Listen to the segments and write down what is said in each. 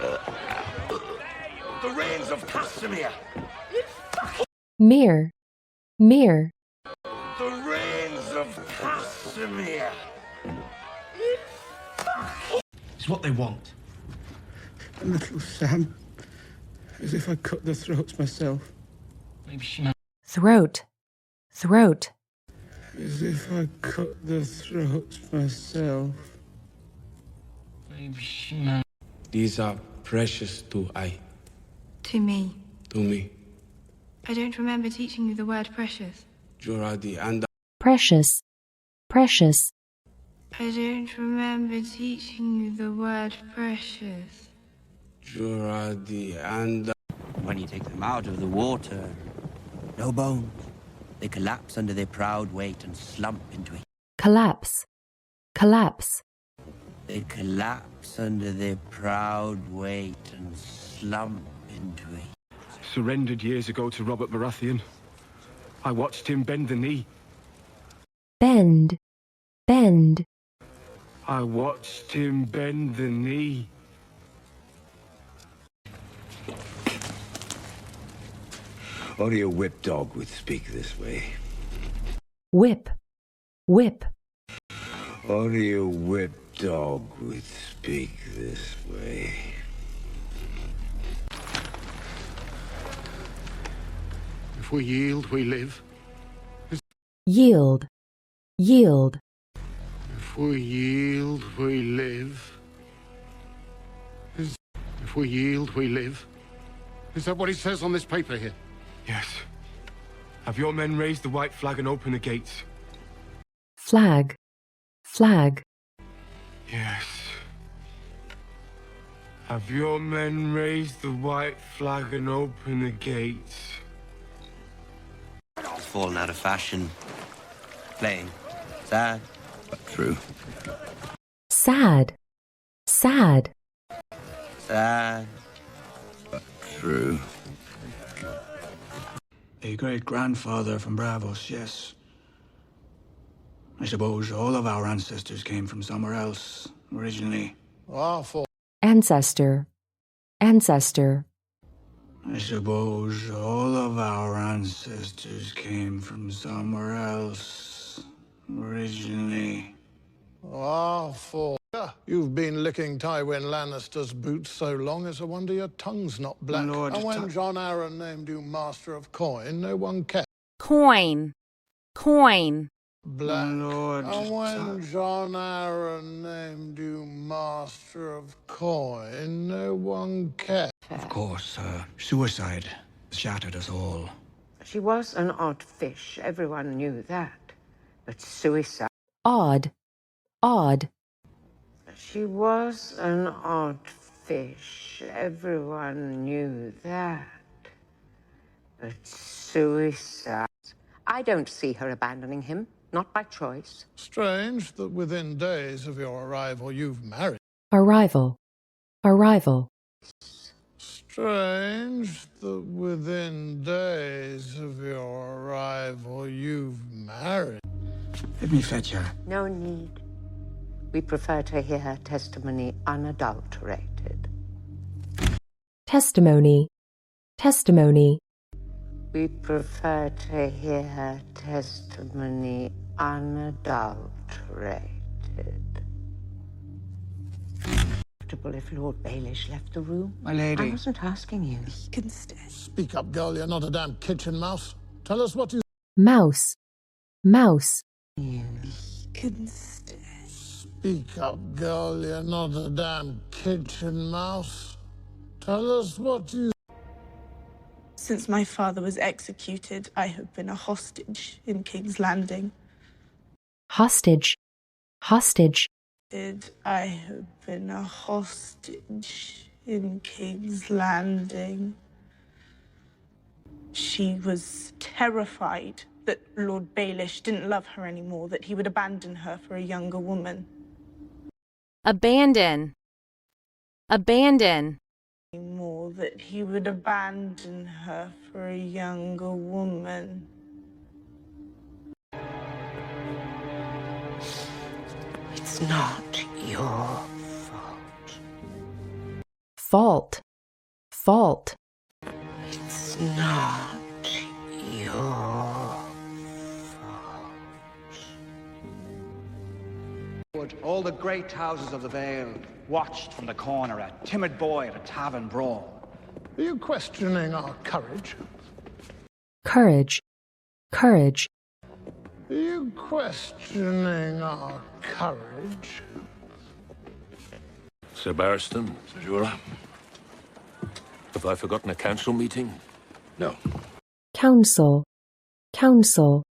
The reigns of Casimir. Mere, mere, The reigns of Casimir. It's what they want. Little Sam, as if I cut their throats myself. Maybe she meant... throat, throat, As if I cut their throats myself. Maybe she meant... These are precious to To me. me. I don't remember teaching you the word precious. Juradi and precious, precious, I don't remember teaching you the word precious. Juradi and When you take them out of the water, no bones. They collapse under their proud weight and slump into it. collapse, collapse, They collapse under their proud weight and slump into it. Surrendered years ago to Robert Baratheon. I watched him bend the knee. bend, bend, I watched him bend the knee. Only a whip dog would speak this way. whip, whip, Only a whip dog would speak this way. If we yield, we live. yield, yield, If we yield, we live. If we yield, we live. Is that what it says on this paper here? Yes. Have your men raised the white flag and open the gates? flag, flag, Yes. Have your men raised the white flag and open the gates? It's fallen out of fashion. Playing. Sad, but true. sad, sad, Sad, but true. A great-grandfather from Bravos, yes. I suppose all of our ancestors came from somewhere else, originally. ancestor, ancestor, I suppose all of our ancestors came from somewhere else, originally. You've been licking Tywin Lannister's boots so long, it's a wonder your tongue's not black. My lord, And when John Arryn named you Master of Coin, no one cared. coin, coin, Black. My lord, And when John Arryn named you Master of Coin, no one cared. Of course, suicide shattered us all. She was an odd fish, everyone knew that. But suicide... odd, odd, She was an odd fish, everyone knew that. But suicide... I don't see her abandoning him, not by choice. Strange that within days of your arrival you've married. arrival, arrival, Strange that within days of your arrival you've married. Let me fetch her. No need. We prefer to hear her testimony unadulterated. testimony, testimony, We prefer to hear her testimony unadulterated. Comfortable if Lord Baelish left the room? My lady. I wasn't asking you. He can stay. Speak up, girl, you're not a damn kitchen mouse. Tell us what you... mouse, mouse, You. He can stay. Speak up, girl, you're not a damn kitchen mouse. Tell us what you... Since my father was executed, I have been a hostage in King's Landing. hostage, hostage, I have been a hostage in King's Landing. She was terrified that Lord Baelish didn't love her anymore, that he would abandon her for a younger woman. Abandon. Abandon. More that he would abandon her for a younger woman. It's not your fault. fault, fault. It's not your All the great houses of the Vale watched from the corner a timid boy at a tavern brawl. Are you questioning our courage? Courage, courage. Are you questioning our courage? Sir Barristan, Sir Jura. Have I forgotten a council meeting? No. Council, council.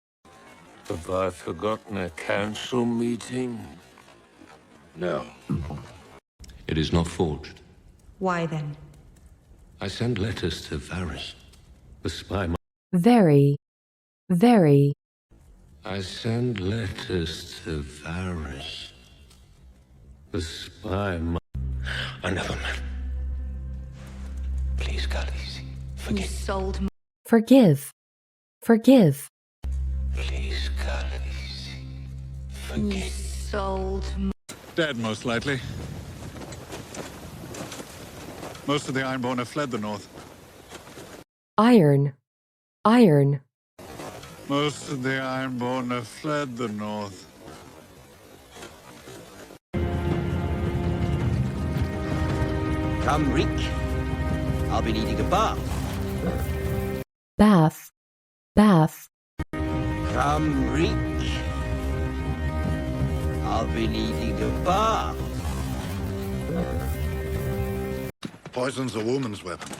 Have I forgotten a council meeting? No. It is not forged. Why then? I send letters to Varys, the spy. Very, very. I send letters to Varys, the spy. I never met. Please, Khaleesi, forgive. You sold me. Forgive, forgive. Please, Khaleesi, You forgive. sold me. Dead, most likely. Most of the Ironborn have fled the north. Iron, iron. Most of the Ironborn have fled the north. Come, Reek. I'll be needing a bath. Bath, bath. Come, Reek. I'll be needing a bath. Poison's a woman's weapon.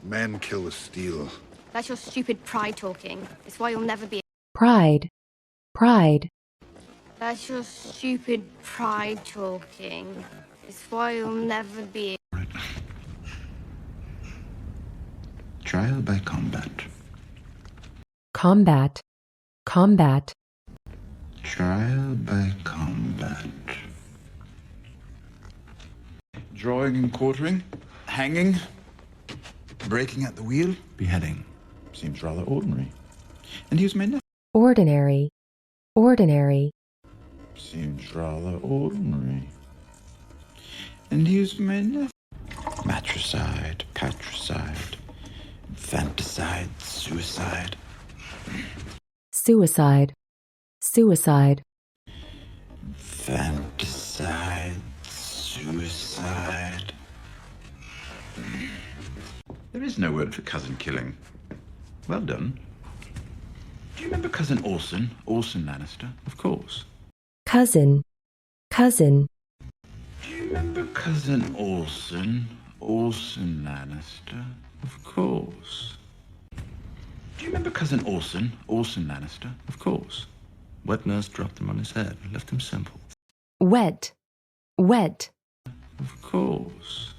Men kill with steel. That's your stupid pride talking. It's why you'll never be. Pride, pride. That's your stupid pride talking. It's why you'll never be. Trial by combat. Combat, combat. Trial by combat. Drawing and quartering. Hanging. Breaking at the wheel. Beheading. Seems rather ordinary. And here's my nephew. Ordinary, ordinary. Seems rather ordinary. And here's my nephew. Matricide, patricide, infanticide, suicide. Suicide, suicide. Infanticide, suicide. There is no word for cousin killing. Well done. Do you remember Cousin Orson? Orson Lannister? Of course. Cousin, cousin. Do you remember Cousin Orson? Orson Lannister? Of course. Do you remember Cousin Orson? Orson Lannister? Of course. Wet nurse dropped him on his head and left him simple. Wet, wet. Of course.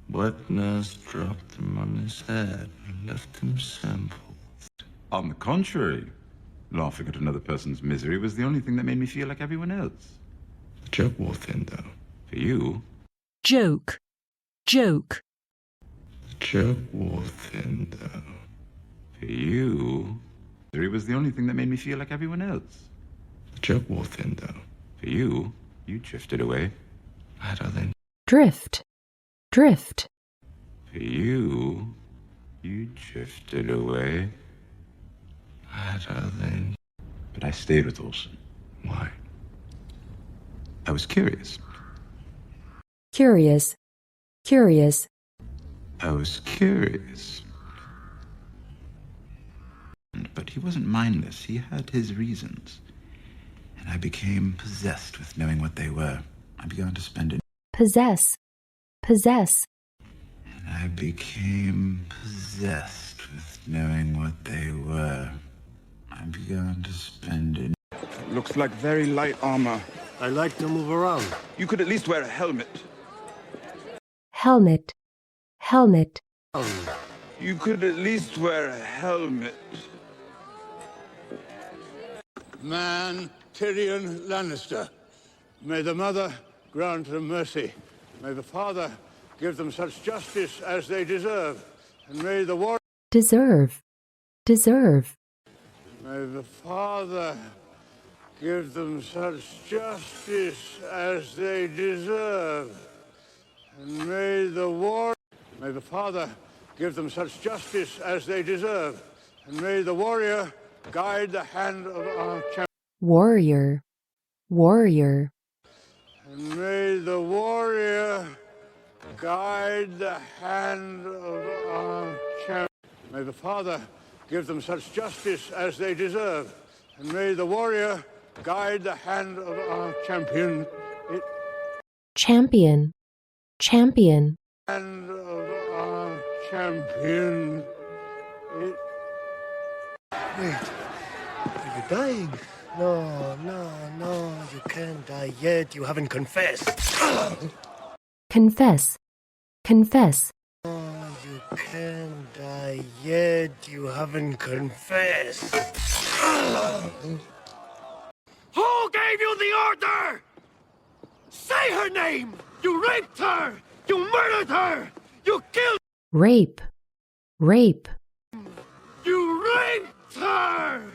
Wet nurse dropped him on his head and left him simple. On the contrary, laughing at another person's misery was the only thing that made me feel like everyone else. The joke wore thin, though. For you. Joke, joke. The joke wore thin, though. For you. Misery was the only thing that made me feel like everyone else. The joke wore thin, though. For you. You drifted away. I had other. Drift, drift. For you. You drifted away. I had other. But I stayed with Olsen. Why? I was curious. Curious, curious. I was curious. But he wasn't mindless. He had his reasons. And I became possessed with knowing what they were. I began to spend it. Possess, possess. And I became possessed with knowing what they were. I began to spend it. Looks like very light armor. I like to move around. You could at least wear a helmet. Helmet, helmet. You could at least wear a helmet. Man, Tyrion Lannister, may the mother grant them mercy. May the father give them such justice as they deserve. And may the war... Deserve, deserve. May the father give them such justice as they deserve. And may May the Father give them such justice as they deserve, and may the warrior guide the hand of our champion. Warrior, warrior. And may the warrior guide the hand of our champion. May the Father give them such justice as they deserve, and may the warrior guide the hand of our champion. Champion, champion. Hand of our champion. Wait, are you dying? No, you can't die yet. You haven't confessed. Confess, confess. No, you can't die yet. You haven't confessed. Who gave you the order? Say her name! You raped her! You murdered her! You killed... Rape, rape. You raped her!